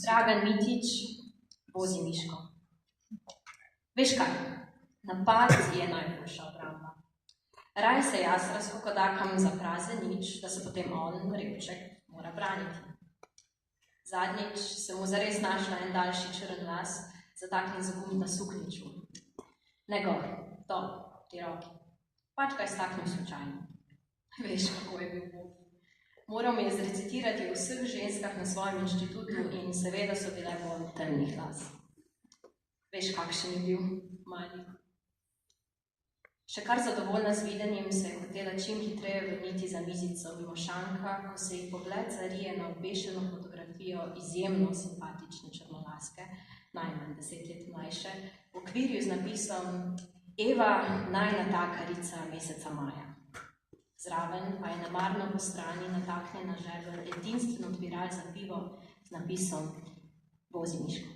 Dragan Mitić vozi Miško. Veš kaj, napad je najboljša obramba. Raj se jaz razkokodakam za prazen nič, da se potem on, revček, mora braniti. Zadnjič se mu zares našla en daljši črn las, zataknjen za gumb na sukniču. Ne gor, dol, ti roki. Pač kaj staknil slučajno. Veš, kako je bil Bog. Moral mi je zrecitirati o vseh ženskah na svojem inštitutu in seveda so bile bolj temnih las. Veš, kakšen je bil mali. Še kar zadovoljna z videnjem se je hotela čim hitreje vrniti za mizico mimo šanka, ko se ji pogled zarije na obešeno fotografijo izjemno simpatične črnolaske, najmanj 10 let mlajše, v okvirju z napisom Eva, najnatakarica meseca maja. Zraven pa je namarno po strani nataknjena žebelj edinstven odpiral za pivo z napisom Vozi Miško.